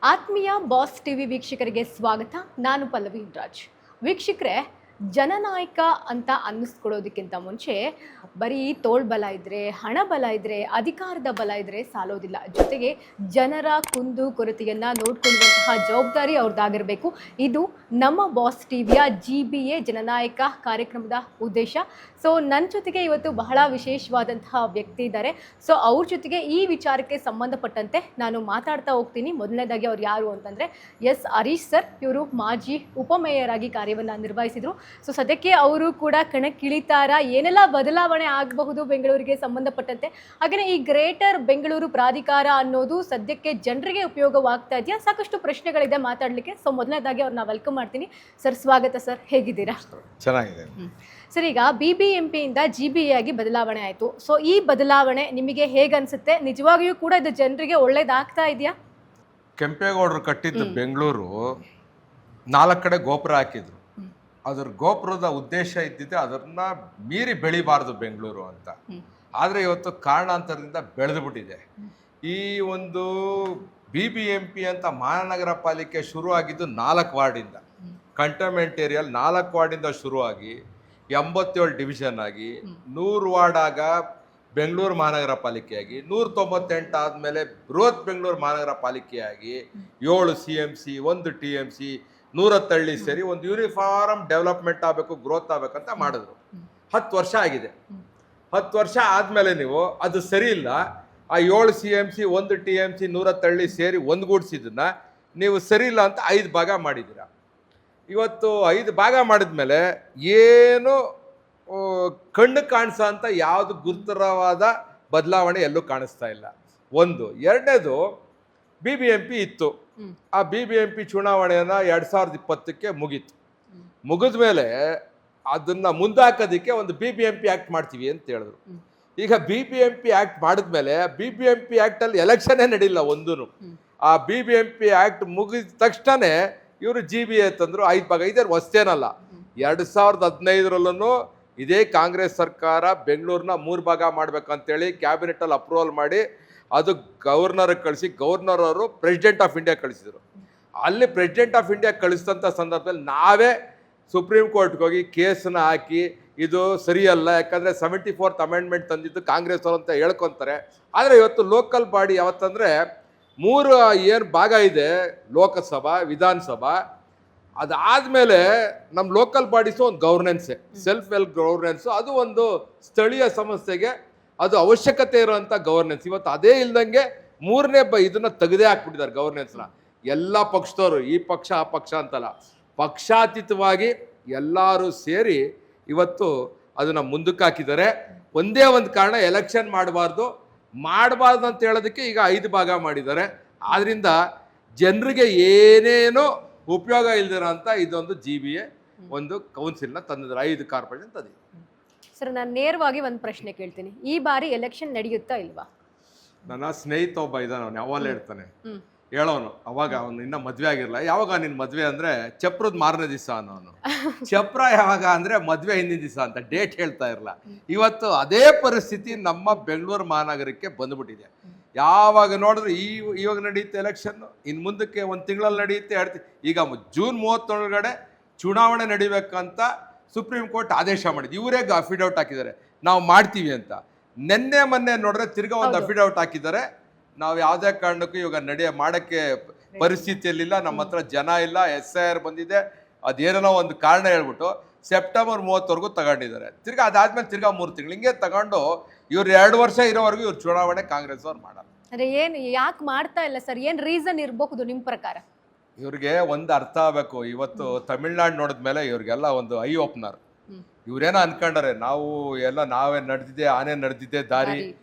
ಆತ್ಮೀಯ boss TV ವೀಕ್ಷಕರಿಗೆ ಸ್ವಾಗತ. ನಾನು ಪಲ್ಲವಿ ರಾಜ್. ವೀಕ್ಷಕರೇ, ಜನನಾಯಕ ಅಂತ ಅನ್ನಿಸ್ಕೊಳ್ಳೋದಕ್ಕಿಂತ ಮುಂಚೆ ಬರೀ ತೋಳ್ಬಲ ಇದ್ದರೆ, ಹಣ ಬಲ ಇದ್ದರೆ, ಅಧಿಕಾರದ ಬಲ ಇದ್ದರೆ ಸಾಲೋದಿಲ್ಲ. ಜೊತೆಗೆ ಜನರ ಕುಂದು ಕೊರತೆಯನ್ನು ನೋಡಿಕೊಳ್ಳುವಂತಹ ಜವಾಬ್ದಾರಿ ಅವ್ರದ್ದಾಗಿರಬೇಕು. ಇದು ನಮ್ಮ ಬಾಸ್ ಟಿವಿಯ GBA ಜನನಾಯಕ ಕಾರ್ಯಕ್ರಮದ ಉದ್ದೇಶ. ಸೊ ನನ್ನ ಜೊತೆಗೆ ಇವತ್ತು ಬಹಳ ವಿಶೇಷವಾದಂತಹ ವ್ಯಕ್ತಿ ಇದ್ದಾರೆ. ಸೊ ಅವ್ರ ಜೊತೆಗೆ ಈ ವಿಚಾರಕ್ಕೆ ಸಂಬಂಧಪಟ್ಟಂತೆ ನಾನು ಮಾತಾಡ್ತಾ ಹೋಗ್ತೀನಿ. ಮೊದಲನೇದಾಗಿ ಅವ್ರು ಯಾರು ಅಂತಂದರೆ ಎಸ್ ಹರೀಶ್ ಸರ್. ಇವರು ಮಾಜಿ ಉಪಮೇಯರ್ ಆಗಿ ಕಾರ್ಯವನ್ನು ನಿರ್ವಹಿಸಿದರು. ಸೊ ಸದ್ಯಕ್ಕೆ ಅವರು ಕೂಡ ಕಣಕ್ಕಿಳಿತಾರ, ಏನೆಲ್ಲ ಬದಲಾವಣೆ ಆಗಬಹುದು ಬೆಂಗಳೂರಿಗೆ ಸಂಬಂಧಪಟ್ಟಂತೆ, ಹಾಗೆಯೇ ಈ ಗ್ರೇಟರ್ ಬೆಂಗಳೂರು ಪ್ರಾಧಿಕಾರ ಅನ್ನೋದು ಸದ್ಯಕ್ಕೆ ಜನರಿಗೆ ಉಪಯೋಗವಾಗ್ತಾ ಇದೆಯಾ, ಸಾಕಷ್ಟು ಪ್ರಶ್ನೆಗಳಿದೆ ಮಾತಾಡಲಿಕ್ಕೆ. ಸೊ ಮೊದಲನೇದಾಗಿ ಅವ್ರನ್ನ ವೆಲ್ಕಮ್ ಮಾಡ್ತೀನಿ. ಸರ್ ಸ್ವಾಗತ ಸರ್, ಹೇಗಿದ್ದೀರಾ? ಚೆನ್ನಾಗಿದೆ ಸರ್. ಈಗ BBMPಯಿಂದ GBA ಆಗಿ ಬದಲಾವಣೆ ಆಯಿತು. ಸೊ ಈ ಬದಲಾವಣೆ ನಿಮಗೆ ಹೇಗೆ ಅನಿಸುತ್ತೆ? ನಿಜವಾಗಿಯೂ ಕೂಡ ಇದು ಜನರಿಗೆ ಒಳ್ಳೇದಾಗ್ತಾ ಇದೆಯಾ? ಕೆಂಪೇಗೌಡರು ಕಟ್ಟಿದ್ದು ಬೆಂಗಳೂರು 4 ಕಡೆ ಗೋಪುರ ಹಾಕಿದ್ರು. ಅದ್ರ ಗೋಪುರದ ಉದ್ದೇಶ ಇದ್ದಿದ್ದೆ ಅದನ್ನ ಮೀರಿ ಬೆಳಿಬಾರ್ದು ಬೆಂಗಳೂರು ಅಂತ. ಆದರೆ ಇವತ್ತು ಕಾರಣಾಂತರದಿಂದ ಬೆಳೆದು ಬಿಟ್ಟಿದೆ. ಈ ಒಂದು BBMP ಅಂತ ಮಹಾನಗರ ಪಾಲಿಕೆ ಶುರುವಾಗಿದ್ದು 4 ವಾರ್ಡಿಂದ, ಕಂಟೋನ್ಮೆಂಟ್ ಏರಿಯಲ್ಲಿ 4 ವಾರ್ಡಿಂದ ಶುರುವಾಗಿ 87 ಡಿವಿಷನ್ ಆಗಿ 100 ವಾರ್ಡ್ ಆಗ ಬೆಂಗಳೂರು ಮಹಾನಗರ ಪಾಲಿಕೆಯಾಗಿ 198 ಆದಮೇಲೆ ಬೃಹತ್ ಬೆಂಗಳೂರು ಮಹಾನಗರ ಪಾಲಿಕೆಯಾಗಿ 7 CMC, 1 TMC, 110 ಹಳ್ಳಿ ಸೇರಿ ಒಂದು ಯೂನಿಫಾರ್ಮ್ ಡೆವಲಪ್ಮೆಂಟ್ ಆಗಬೇಕು, ಗ್ರೋತ್ ಆಗಬೇಕಂತ ಮಾಡಿದ್ರು. 10 ವರ್ಷ ಆಗಿದೆ. 10 ವರ್ಷ ಆದಮೇಲೆ ನೀವು ಅದು ಸರಿ ಇಲ್ಲ, ಆ 7 CMC, 1 TMC, 110 ಹಳ್ಳಿ ಸೇರಿ ಒಂದುಗೂಡಿಸಿದ್ದನ್ನ ನೀವು ಸರಿ ಇಲ್ಲ ಅಂತ 5 ಭಾಗ ಮಾಡಿದ್ದೀರಾ. ಇವತ್ತು 5 ಭಾಗ ಮಾಡಿದ್ಮೇಲೆ ಏನು ಕಣ್ಣು ಕಾಣಿಸೋ ಅಂತ ಯಾವುದು ಗುರುತರವಾದ ಬದಲಾವಣೆ ಎಲ್ಲೂ ಕಾಣಿಸ್ತಾ ಇಲ್ಲ. ಒಂದು. ಎರಡನೇದು, BBMP ಇತ್ತು. ಆ BBMP ಚುನಾವಣೆಯನ್ನು 2020ಕ್ಕೆ ಮುಗೀತು. ಮುಗಿದ ಮೇಲೆ ಅದನ್ನ ಮುಂದಾಕೋದಕ್ಕೆ ಒಂದು BBMP ಆ್ಯಕ್ಟ್ ಮಾಡ್ತೀವಿ ಅಂತ ಹೇಳಿದ್ರು. ಈಗ BBMP ಆ್ಯಕ್ಟ್ ಮಾಡಿದ್ಮೇಲೆ BBMP ಆ್ಯಕ್ಟಲ್ಲಿ ಎಲೆಕ್ಷನ್ನೇ ನಡೀಲ್ಲ ಒಂದೂ. ಆ BBMP ಆ್ಯಕ್ಟ್ ಮುಗಿದ ತಕ್ಷಣ ಇವರು GBA ತಂದರು. 5 ಭಾಗ. ಇದೇ ಹೊಸ್ತೇನಲ್ಲ. 2015ರಲ್ಲೂ ಇದೇ ಕಾಂಗ್ರೆಸ್ ಸರ್ಕಾರ ಬೆಂಗಳೂರನ್ನ 3 ಭಾಗ ಮಾಡ್ಬೇಕಂತೇಳಿ ಕ್ಯಾಬಿನೆಟಲ್ಲಿ ಅಪ್ರೂವಲ್ ಮಾಡಿ ಅದು ಗವರ್ನರ್ಗೆ ಕಳಿಸಿ, ಗವರ್ನರ್ ಅವರು ಪ್ರೆಸಿಡೆಂಟ್ ಆಫ್ ಇಂಡಿಯಾ ಕಳಿಸಿದರು. ಅಲ್ಲಿ ಪ್ರೆಸಿಡೆಂಟ್ ಆಫ್ ಇಂಡಿಯಾ ಕಳಿಸಿದಂಥ ಸಂದರ್ಭದಲ್ಲಿ ನಾವೇ ಸುಪ್ರೀಂ ಕೋರ್ಟ್ಗೆ ಹೋಗಿ ಕೇಸನ್ನ ಹಾಕಿ ಇದು ಸರಿಯಲ್ಲ, ಯಾಕಂದರೆ 74th ಅಮೆಂಡ್ಮೆಂಟ್ ತಂದಿದ್ದು ಕಾಂಗ್ರೆಸ್ ಅವರು ಅಂತ ಹೇಳ್ಕೊತಾರೆ. ಆದರೆ ಇವತ್ತು ಲೋಕಲ್ ಬಾಡಿ ಯಾವತ್ತಂದರೆ 3 ಏನು ಭಾಗ ಇದೆ, ಲೋಕಸಭಾ, ವಿಧಾನಸಭಾ, ಅದಾದಮೇಲೆ ನಮ್ಮ ಲೋಕಲ್ ಬಾಡೀಸು ಒಂದು ಗವರ್ನೆನ್ಸೇ, ಸೆಲ್ಫ್ ಹೆಲ್ಪ್ ಗವರ್ನೆನ್ಸು. ಅದು ಒಂದು ಸ್ಥಳೀಯ ಸಂಸ್ಥೆಗೆ ಅದು ಅವಶ್ಯಕತೆ ಇರೋವಂಥ ಗವರ್ನೆನ್ಸ್. ಇವತ್ತು ಅದೇ ಇಲ್ದಂಗೆ 3ನೇ ಇದನ್ನ ತೆಗೆದೇ ಹಾಕ್ಬಿಟ್ಟಿದ್ದಾರೆ ಗವರ್ನೆನ್ಸ್ನ. ಎಲ್ಲ ಪಕ್ಷದವರು, ಈ ಪಕ್ಷ ಆ ಪಕ್ಷ ಅಂತಲ್ಲ, ಪಕ್ಷಾತೀತವಾಗಿ ಎಲ್ಲರೂ ಸೇರಿ ಇವತ್ತು ಅದನ್ನು ಮುಂದಕ್ಕೆ ಹಾಕಿದ್ದಾರೆ. ಒಂದೇ ಒಂದು ಕಾರಣ, ಎಲೆಕ್ಷನ್ ಮಾಡಬಾರ್ದು ಅಂತ ಹೇಳೋದಕ್ಕೆ ಈಗ 5 ಭಾಗ ಮಾಡಿದ್ದಾರೆ. ಆದ್ದರಿಂದ ಜನರಿಗೆ ಏನೇನೋ ಉಪಯೋಗ ಇಲ್ದಿರ ಅಂತ ಇದೊಂದು GBA ಒಂದು ಕೌನ್ಸಿಲ್ನ ತಂದಿದ್ದಾರೆ. 5 ಕಾರ್ಪೊರೇಷನ್ ತಂದಿದೆ. ಸರ್, ನಾನು ನೇರವಾಗಿ ಒಂದು ಪ್ರಶ್ನೆ ಕೇಳ್ತೀನಿ. ಈ ಬಾರಿ ಎಲೆಕ್ಷನ್ ನಡೆಯುತ್ತಾ ಇಲ್ವಾ? ನನ್ನ ಸ್ನೇಹಿತ ಒಬ್ಬ ಇದ್ದಾನೆ, ಅವನು ಯಾವಾಗ ಹೇಳ್ತಾನೆ, ಹೇಳೋನು. ಅವಾಗ ಅವನು ಇನ್ನೂ ಮದುವೆ ಆಗಿರಲ್ಲ. ಯಾವಾಗ ನಿನ್ನ ಮದುವೆ ಅಂದರೆ ಚಪ್ರದ ಮಾರನೇ ದಿವಸ ಅನ್ನೋನು. ಚಪ್ರ ಯಾವಾಗ ಅಂದರೆ ಮದುವೆ ಹಿಂದಿನ ದಿವಸ ಅಂತ ಡೇಟ್ ಹೇಳ್ತಾ ಇರಲ್ಲ. ಇವತ್ತು ಅದೇ ಪರಿಸ್ಥಿತಿ ನಮ್ಮ ಬೆಂಗಳೂರು ಮಹಾನಗರಕ್ಕೆ ಬಂದುಬಿಟ್ಟಿದೆ. ಯಾವಾಗ ನೋಡಿದ್ರೆ ಇವಾಗ ನಡೆಯುತ್ತೆ ಎಲೆಕ್ಷನ್ನು, ಇನ್ನು ಮುಂದಕ್ಕೆ 1 ತಿಂಗಳಲ್ಲಿ ನಡೆಯುತ್ತೆ, ಈಗ ಜೂನ್ 31 ಚುನಾವಣೆ ನಡಿಬೇಕಂತ ಸುಪ್ರೀಂ ಕೋರ್ಟ್ ಆದೇಶ ಮಾಡಿದ್ದು. ಇವರೇ ಅಫಿಡೌಟ್ ಹಾಕಿದ್ದಾರೆ ನಾವು ಮಾಡ್ತೀವಿ ಅಂತ. ಮೊನ್ನೆ ನೋಡಿದ್ರೆ ತಿರ್ಗಾ ಒಂದು ಅಫಿಡೌಟ್ ಹಾಕಿದ್ದಾರೆ, ನಾವು ಯಾವುದೇ ಕಾರಣಕ್ಕೂ ಇವಾಗ ಮಾಡೋಕ್ಕೆ ಪರಿಸ್ಥಿತಿಯಲ್ಲಿಲ್ಲ, ನಮ್ಮ ಹತ್ರ ಜನ ಇಲ್ಲ, SIR ಬಂದಿದೆ, ಅದೇನೋ ಒಂದು ಕಾರಣ ಹೇಳ್ಬಿಟ್ಟು ಸೆಪ್ಟೆಂಬರ್ 30ವರೆಗೂ ತಗೊಂಡಿದ್ದಾರೆ. ತಿರ್ಗಾ ಅದಾದ್ಮೇಲೆ ತಿರ್ಗಾ 3 ತಿಂಗಳು ಹಿಂಗೆ ತಗೊಂಡು ಇವ್ರು 2 ವರ್ಷ ಇರೋವರೆಗೂ ಇವ್ರು ಚುನಾವಣೆ ಕಾಂಗ್ರೆಸ್ ಅವ್ರು ಮಾಡಲ್ಲ. ಅರೆ ಏನು, ಯಾಕೆ ಮಾಡ್ತಾ ಇಲ್ಲ ಸರ್? ಏನು ರೀಸನ್ ಇರಬಹುದು ನಿಮ್ಮ ಪ್ರಕಾರ? ಇವ್ರಿಗೆ ಒಂದು ಅರ್ಥ ಆಗಬೇಕು. ಇವತ್ತು ತಮಿಳ್ನಾಡು ನೋಡಿದ್ಮೇಲೆ ಇವ್ರಿಗೆಲ್ಲ ಒಂದು ಐ ಓಪನರ್. ಇವ್ರೇನೋ ಅನ್ಕೊಂಡಾರೆ, ನಾವೇ ನಡೆದಿದ್ದೆ, ಆನೆ ನಡೆದಿದ್ದೆ ದಾರಿ,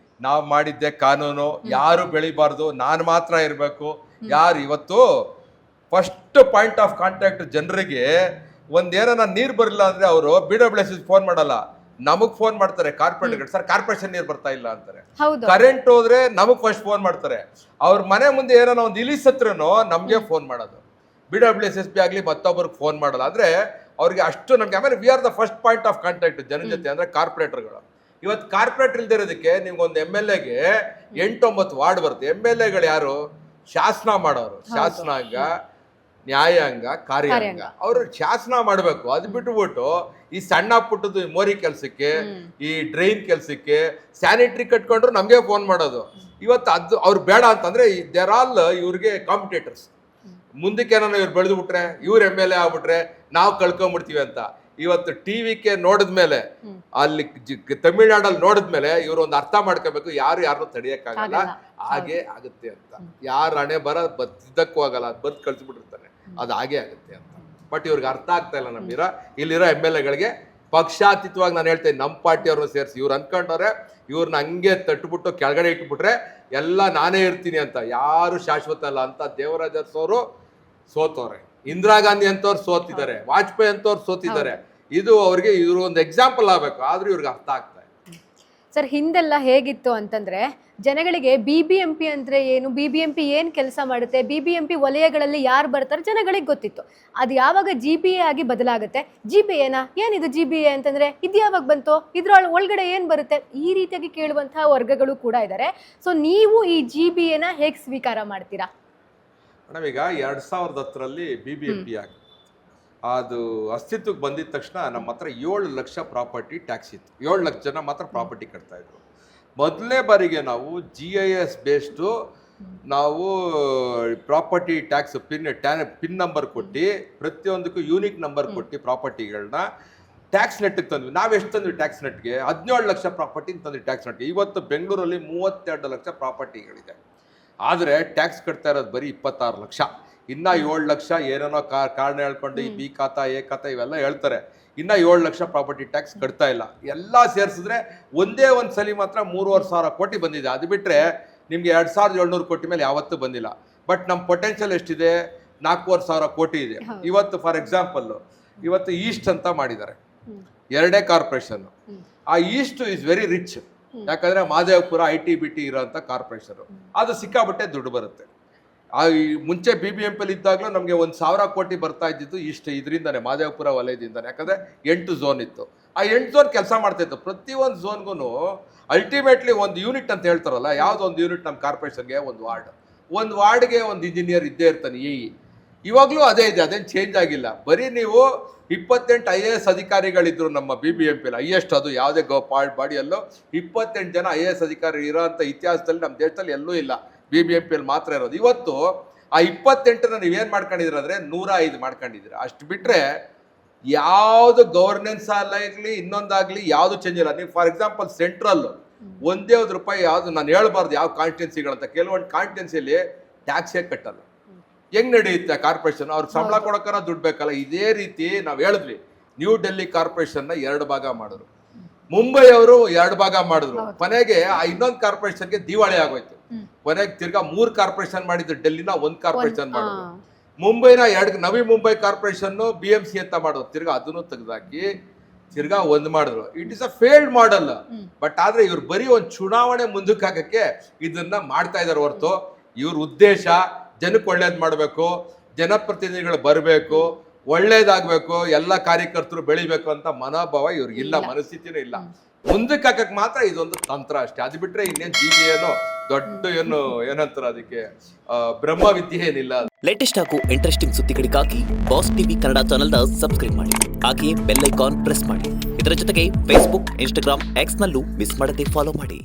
ನಾವು ಮಾಡಿದ್ದೆ ಕಾನೂನು, ಯಾರು ಬೆಳಿಬಾರ್ದು, ನಾನು ಮಾತ್ರ ಇರಬೇಕು. ಯಾರು ಇವತ್ತು ಫಸ್ಟ್ ಪಾಯಿಂಟ್ ಆಫ್ ಕಾಂಟ್ಯಾಕ್ಟ್ ಜನರಿಗೆ ಒಂದೇನ ನೀರು ಬರಲಿಲ್ಲ ಅಂದರೆ ಅವರು BWS ಫೋನ್ ಮಾಡಲ್ಲ, ನಮಗ್ ಫೋನ್ ಮಾಡ್ತಾರೆ ಕಾರ್ಪೊರೇಟ್. ಸರ್ ಕಾರ್ಪೊರೇಷನ್ ನೀರು ಬರ್ತಾ ಇಲ್ಲ ಅಂತಾರೆ. ಕರೆಂಟ್ ಹೋದ್ರೆ ನಮಗ್ ಫಸ್ಟ್ ಫೋನ್ ಮಾಡ್ತಾರೆ. ಅವ್ರ ಮನೆ ಮುಂದೆ ಏನೋ ಒಂದು ಇಲಿ ಸತ್ರನೋ ನಮ್ಗೆ ಫೋನ್ ಮಾಡೋದು. BWS SP ಆಗಲಿ ಮತ್ತೊಬ್ಬರಿಗೆ ಫೋನ್ ಮಾಡಲ್ಲ. ಅಂದ್ರೆ ಅವ್ರಿಗೆ ಅಷ್ಟು ನಮ್ಗೆ. ಆಮೇಲೆ we are the first point of contact ಜನ ಜೊತೆ, ಅಂದ್ರೆ ಕಾರ್ಪೊರೇಟರ್ಗಳು. ಇವತ್ತು ಕಾರ್ಪೊರೇಟರ್ ಇಲ್ದಿರೋದಕ್ಕೆ ನಿಮ್ಗೊಂದು MLAಗೆ 8-9 ವಾರ್ಡ್ ಬರುತ್ತೆ. MLAಗಳು ಯಾರು? ಶಾಸನ ಮಾಡೋರು, ಶಾಸನಾಂಗ, ನ್ಯಾಯಾಂಗ, ಕಾರ್ಯಾಂಗ. ಅವರು ಶಾಸನ ಮಾಡಬೇಕು. ಅದು ಬಿಟ್ಟುಬಿಟ್ಟು ಈ ಸಣ್ಣ ಪುಟ್ಟದ್ದು ಮೋರಿ ಕೆಲ್ಸಕ್ಕೆ, ಈ ಡ್ರೈನ್ ಕೆಲ್ಸಕ್ಕೆ, ಸ್ಯಾನಿಟರಿ ಕಟ್ಕೊಂಡ್ರು ನಮ್ಗೆ ಫೋನ್ ಮಾಡೋದು. ಇವತ್ತು ಅದು ಅವ್ರು ಬೇಡ ಅಂತಂದ್ರೆ ದೇರ್ ಆಲ್ ಇವ್ರಿಗೆ ಕಾಂಪಿಟೇಟರ್ಸ್. ಮುಂದಕ್ಕೆ ಏನಾರ ಇವ್ರು ಬೆಳೆದು ಬಿಟ್ರೆ, ಇವ್ರು MLA ಆಗ್ಬಿಟ್ರೆ ನಾವು ಕಳ್ಕೊಂಡ್ಬಿಡ್ತೀವಿ ಅಂತ. ಇವತ್ತು ಟಿವಿಗೆ ನೋಡಿದ್ಮೇಲೆ, ಅಲ್ಲಿ ತಮಿಳ್ನಾಡಲ್ಲಿ ನೋಡಿದ್ಮೇಲೆ ಇವ್ರು ಒಂದು ಅರ್ಥ ಮಾಡ್ಕೋಬೇಕು, ಯಾರನ್ನೂ ತಡೆಯಕ್ಕಾಗಲ್ಲ, ಹಾಗೆ ಆಗುತ್ತೆ ಅಂತ. ಯಾರ ಹಣೆ ಬರ ಬದ್ದಕ್ಕೂ ಆಗಲ್ಲ, ಅದು ಬದ್ ಕಳ್ಸಿಬಿಟ್ಟಿರ್ತಾನೆ, ಅದು ಹಾಗೆ ಆಗುತ್ತೆ ಅಂತ. ಬಟ್ ಇವ್ರಿಗೆ ಅರ್ಥ ಆಗ್ತಾ ಇಲ್ಲ. ಇಲ್ಲಿರೋ MLAಗಳಿಗೆ ಪಕ್ಷಾತೀತವಾಗಿ ನಾನು ಹೇಳ್ತೇನೆ, ನಮ್ಮ ಪಾರ್ಟಿಯವ್ರನ್ನ ಸೇರಿಸಿ ಇವ್ರು ಅನ್ಕೊಂಡವ್ರೆ ಇವ್ರನ್ನ ಹಂಗೆ ತಟ್ಟುಬಿಟ್ಟು ಕೆಳಗಡೆ ಇಟ್ಬಿಟ್ರೆ ಎಲ್ಲ ನಾನೇ ಇರ್ತೀನಿ ಅಂತ. ಯಾರು ಶಾಶ್ವತ ಅಲ್ಲ ಅಂತ. ದೇವರಾಜ ಅರಸು ಸೋತವ್ರೆ, ಇಂದಿರಾ ಗಾಂಧಿ ಅಂತವ್ರು ಸೋತಿದ್ದಾರೆ, ವಾಜಪೇಯಿ ಅಂತವ್ರು ಸೋತಿದ್ದಾರೆ. ಇದು ಅವ್ರಿಗೆ ಇವ್ರು ಒಂದು ಎಕ್ಸಾಂಪಲ್ ಆಗ್ಬೇಕು, ಆದ್ರೂ ಇವ್ರಿಗೆ ಅರ್ಥ ಆಗ್ತಾ ಇದೆ. ಸರ್, ಹಿಂದೆಲ್ಲ ಹೇಗಿತ್ತು ಅಂತಂದ್ರೆ ಜನಗಳಿಗೆ BBMP ಅಂದ್ರೆ ಏನು, BBMP ಏನ್ ಕೆಲಸ ಮಾಡುತ್ತೆ, BBMP ವಲಯಗಳಲ್ಲಿ ಯಾರು ಬರ್ತಾರೆ ಜನಗಳಿಗೆ ಗೊತ್ತಿತ್ತು. ಅದು ಯಾವಾಗ GBA ಆಗಿ ಬದಲಾಗುತ್ತೆ, GBA ಏನಿದು GBA ಅಂತಂದ್ರೆ ಇದು ಯಾವಾಗ ಬಂತು, ಇದ್ರ ಒಳಗಡೆ ಏನ್ ಬರುತ್ತೆ, ಈ ರೀತಿಯಾಗಿ ಕೇಳುವಂತಹ ವರ್ಗಗಳು ಕೂಡ ಇದ್ದಾರೆ. ಸೊ ನೀವು ಈ GBA ಹೇಗೆ ಸ್ವೀಕಾರ ಮಾಡ್ತೀರಾ? ಮೇಡಮ್, ಈಗ 2010ರಲ್ಲಿ BBMP ಆಗಿ ಅದು ಅಸ್ತಿತ್ವಕ್ಕೆ ಬಂದಿದ ತಕ್ಷಣ ನಮ್ಮ ಹತ್ರ 7 ಲಕ್ಷ ಪ್ರಾಪರ್ಟಿ ಟ್ಯಾಕ್ಸ್ ಇತ್ತು. 7 ಲಕ್ಷ ಜನ ಮಾತ್ರ ಪ್ರಾಪರ್ಟಿ ಕಟ್ತಾ ಇದ್ರು. ಮೊದಲನೇ ಬಾರಿಗೆ ನಾವು GIS ಬೇಸ್ಡು ನಾವು ಪ್ರಾಪರ್ಟಿ ಟ್ಯಾಕ್ಸ್ ಪಿನ್ ನಂಬರ್ ಕೊಟ್ಟು, ಪ್ರತಿಯೊಂದಕ್ಕೂ ಯೂನಿಕ್ ನಂಬರ್ ಕೊಟ್ಟು ಪ್ರಾಪರ್ಟಿಗಳನ್ನ ಟ್ಯಾಕ್ಸ್ ನೆಟ್ಗೆ ತಂದ್ವಿ. ನಾವು ಎಷ್ಟು ತಂದ್ವಿ ಟ್ಯಾಕ್ಸ್ ನೆಟ್ಗೆ? 17 ಲಕ್ಷ ಪ್ರಾಪರ್ಟಿ ತಂದ್ವಿ ಟ್ಯಾಕ್ಸ್ ನೆಟ್ಗೆ. ಇವತ್ತು ಬೆಂಗಳೂರಲ್ಲಿ 32 ಲಕ್ಷ ಪ್ರಾಪರ್ಟಿಗಳಿದೆ. ಆದರೆ ಟ್ಯಾಕ್ಸ್ ಕಟ್ತಾ ಇರೋದು ಬರೀ 26 ಲಕ್ಷ. ಇನ್ನ 7 ಲಕ್ಷ ಏನೇನೋ ಕಾರಣ ಹೇಳ್ಕೊಂಡು ಈ B ಖಾತಾ A ಖಾತಾ ಇವೆಲ್ಲ ಹೇಳ್ತಾರೆ. ಇನ್ನ 7 ಲಕ್ಷ ಪ್ರಾಪರ್ಟಿ ಟ್ಯಾಕ್ಸ್ ಕಟ್ತಾ ಇಲ್ಲ. ಎಲ್ಲ ಸೇರಿಸಿದ್ರೆ ಒಂದೇ ಒಂದು ಸಲ ಮಾತ್ರ 3,500 ಕೋಟಿ ಬಂದಿದೆ. ಅದು ಬಿಟ್ಟರೆ ನಿಮಗೆ 2,700 ಕೋಟಿ ಮೇಲೆ ಯಾವತ್ತೂ ಬಂದಿಲ್ಲ. ಬಟ್ ನಮ್ಮ ಪೊಟೆನ್ಷಿಯಲ್ ಎಷ್ಟಿದೆ? 4,500 ಕೋಟಿ ಇದೆ. ಇವತ್ತು ಫಾರ್ ಎಕ್ಸಾಂಪಲ್ ಇವತ್ತು ಈಸ್ಟ್ ಅಂತ ಮಾಡಿದ್ದಾರೆ, 2 ಕಾರ್ಪೊರೇಷನ್. ಆ ಈಸ್ಟ್ ಇಸ್ ವೆರಿ ರಿಚ್. ಯಾಕಂದ್ರೆ ಮಾದೇವಪುರ IT-BT ಇರೋಂಥ ಕಾರ್ಪೊರೇಷನ್, ಅದು ಸಿಕ್ಕಾಬಟ್ಟೆ ದುಡ್ಡು ಬರುತ್ತೆ. ಮುಂಚೆ BBMP ಇದ್ದಾಗಲೂ ನಮಗೆ 1,000 ಕೋಟಿ ಬರ್ತಾ ಇದ್ದಿದ್ದು ಇದರಿಂದಾನೆ, ಮಾದೇವಪುರ ವಲಯದಿಂದಾನೆ. ಯಾಕಂದ್ರೆ 8 ಝೋನ್ ಇತ್ತು. ಆ 8 ಝೋನ್ ಕೆಲಸ ಮಾಡ್ತಾ ಇತ್ತು. ಪ್ರತಿಯೊಂದು ಝೋನ್ಗೂ ಅಲ್ಟಿಮೇಟ್ಲಿ ಒಂದು ಯೂನಿಟ್ ಅಂತ ಹೇಳ್ತಾರಲ್ಲ, ಯಾವ್ದು ಒಂದು ಯೂನಿಟ್ ನಮ್ಮ ಕಾರ್ಪೊರೇಷನ್ಗೆ ಒಂದು ವಾರ್ಡ್ಗೆ ಒಂದು ಇಂಜಿನಿಯರ್ ಇದ್ದೇ ಇರ್ತಾನೆ, ಇವಾಗಲೂ ಅದೇ ಇದೆ, ಅದೇನು ಚೇಂಜ್ ಆಗಿಲ್ಲ. ಬರೀ ನೀವು 28 IAS ಅಧಿಕಾರಿಗಳಿದ್ರು ನಮ್ಮ BBMP ಹೈಯೆಸ್ಟ್. ಅದು ಯಾವುದೇ ಬಾಡಿಯಲ್ಲೂ 28 ಜನ IAS ಅಧಿಕಾರಿ ಇರೋಂಥ ಇತಿಹಾಸದಲ್ಲಿ ನಮ್ಮ ದೇಶದಲ್ಲಿ ಎಲ್ಲೂ ಇಲ್ಲ, BBMP ಮಾತ್ರ ಇರೋದು. ಇವತ್ತು ಆ 28ನ ನೀವೇನು ಮಾಡ್ಕೊಂಡಿದ್ದೀರ ಅಂದರೆ 105 ಮಾಡ್ಕೊಂಡಿದ್ದೀರ. ಅಷ್ಟು ಬಿಟ್ಟರೆ ಯಾವುದು ಗವರ್ನೆನ್ಸ್ ಆಗಲಿ ಇನ್ನೊಂದಾಗಲಿ ಯಾವುದು ಚೇಂಜ್ ಇಲ್ಲ. ನೀವು ಫಾರ್ ಎಕ್ಸಾಂಪಲ್ ಸೆಂಟ್ರಲ್ ಒಂದೇ ₹1 ಯಾವುದು, ನಾನು ಹೇಳ್ಬಾರ್ದು ಯಾವ ಕಾನ್ಸ್ಟಿಟ್ಯೂನ್ಸಿಗಳಂತ, ಕೆಲವೊಂದು ಕಾನ್ಸ್ಟಿಟ್ಯೂನ್ಸಿಯಲ್ಲಿ ಟ್ಯಾಕ್ಸೇ ಕಟ್ಟಲ್ಲ. ಹೆಂಗ್ ನಡೆಯುತ್ತೆ ಕಾರ್ಪೊರೇಷನ್? ಅವ್ರಿಗೆ ಸಂಬಳ ಕೊಡೋಕರ ದುಡ್ಡು ಬೇಕಲ್ಲ. ಇದೇ ರೀತಿ ನಾವು ಹೇಳಿದ್ವಿ, ನ್ಯೂ ಡೆಲ್ಲಿ ಕಾರ್ಪೊರೇಷನ್ನ 2 ಭಾಗ ಮಾಡಿದ್ರು, ಮುಂಬೈ ಅವರು 2 ಭಾಗ ಮಾಡಿದ್ರು. ಕೊನೆಗೆ ಆ ಇನ್ನೊಂದು ಕಾರ್ಪೊರೇಷನ್ಗೆ ದಿವಾಳಿ ಆಗೋಯ್ತು. ಕೊನೆಗೆ ತಿರ್ಗಾ 3 ಕಾರ್ಪೊರೇಷನ್ ಮಾಡಿದ್ರು, ಡೆಲ್ಲಿನ 1 ಕಾರ್ಪೊರೇಷನ್ ಮಾಡಿದ್ರು. ಮುಂಬೈನ 2 ನವಿ ಮುಂಬೈ ಕಾರ್ಪೊರೇಷನ್ BMC ಅಂತ ಮಾಡಿದ್ರು, ತಿರ್ಗಾ ಅದನ್ನು ತೆಗೆದಾಕಿ ತಿರ್ಗಾ 1 ಮಾಡಿದ್ರು. It is a failed model. But ಆದ್ರೆ ಇವ್ರು ಬರೀ ಒಂದು ಚುನಾವಣೆ ಮುಂದಕ್ಕೆ ಹಾಕಕ್ಕೆ ಇದನ್ನ ಮಾಡ್ತಾ ಇದಾರೆ ಹೊರತು ಇವ್ರ ಉದ್ದೇಶ ಜನಕ್ಕೆ ಒಳ್ಳೇದು ಮಾಡಬೇಕು, ಜನಪ್ರತಿನಿಧಿಗಳು ಬರಬೇಕು, ಒಳ್ಳೇದಾಗಬೇಕು, ಎಲ್ಲ ಕಾರ್ಯಕರ್ತರು ಬೆಳಿಬೇಕು ಅಂತ ಮನೋಭಾವ ಇವ್ರಿಗಿಲ್ಲ, ಮನಸ್ಥಿತಿನೂ ಇಲ್ಲ. ಮುಂದಕ್ಕೆ ಹಾಕಕ್ಕೆ ಮಾತ್ರ ಇದೊಂದು ತಂತ್ರ ಅಷ್ಟೇ. ಅದು ಬಿಟ್ರೆ ಇನ್ನೇನು GBA ದೊಡ್ಡ ಏನಂತಾರೆ ಅದಕ್ಕೆ ಬ್ರಹ್ಮವಿದ್ಯೆ ಏನಿಲ್ಲ. ಲೇಟೆಸ್ಟ್ ಹಾಗೂ ಇಂಟ್ರೆಸ್ಟಿಂಗ್ ಸುದ್ದಿಗಳಿಗಾಗಿ ಬಾಸ್ ಟಿವಿ ಕನ್ನಡ ಚಾನೆಲ್ನ ಸಬ್ಸ್ಕ್ರೈಬ್ ಮಾಡಿ, ಹಾಗೆಯೇ ಬೆಲ್ ಐಕಾನ್ ಪ್ರೆಸ್ ಮಾಡಿ. ಇದರ ಜೊತೆಗೆ ಫೇಸ್ಬುಕ್, ಇನ್ಸ್ಟಾಗ್ರಾಮ್, X ನಲ್ಲೂ ಮಿಸ್ ಮಾಡದೆ ಫಾಲೋ ಮಾಡಿ.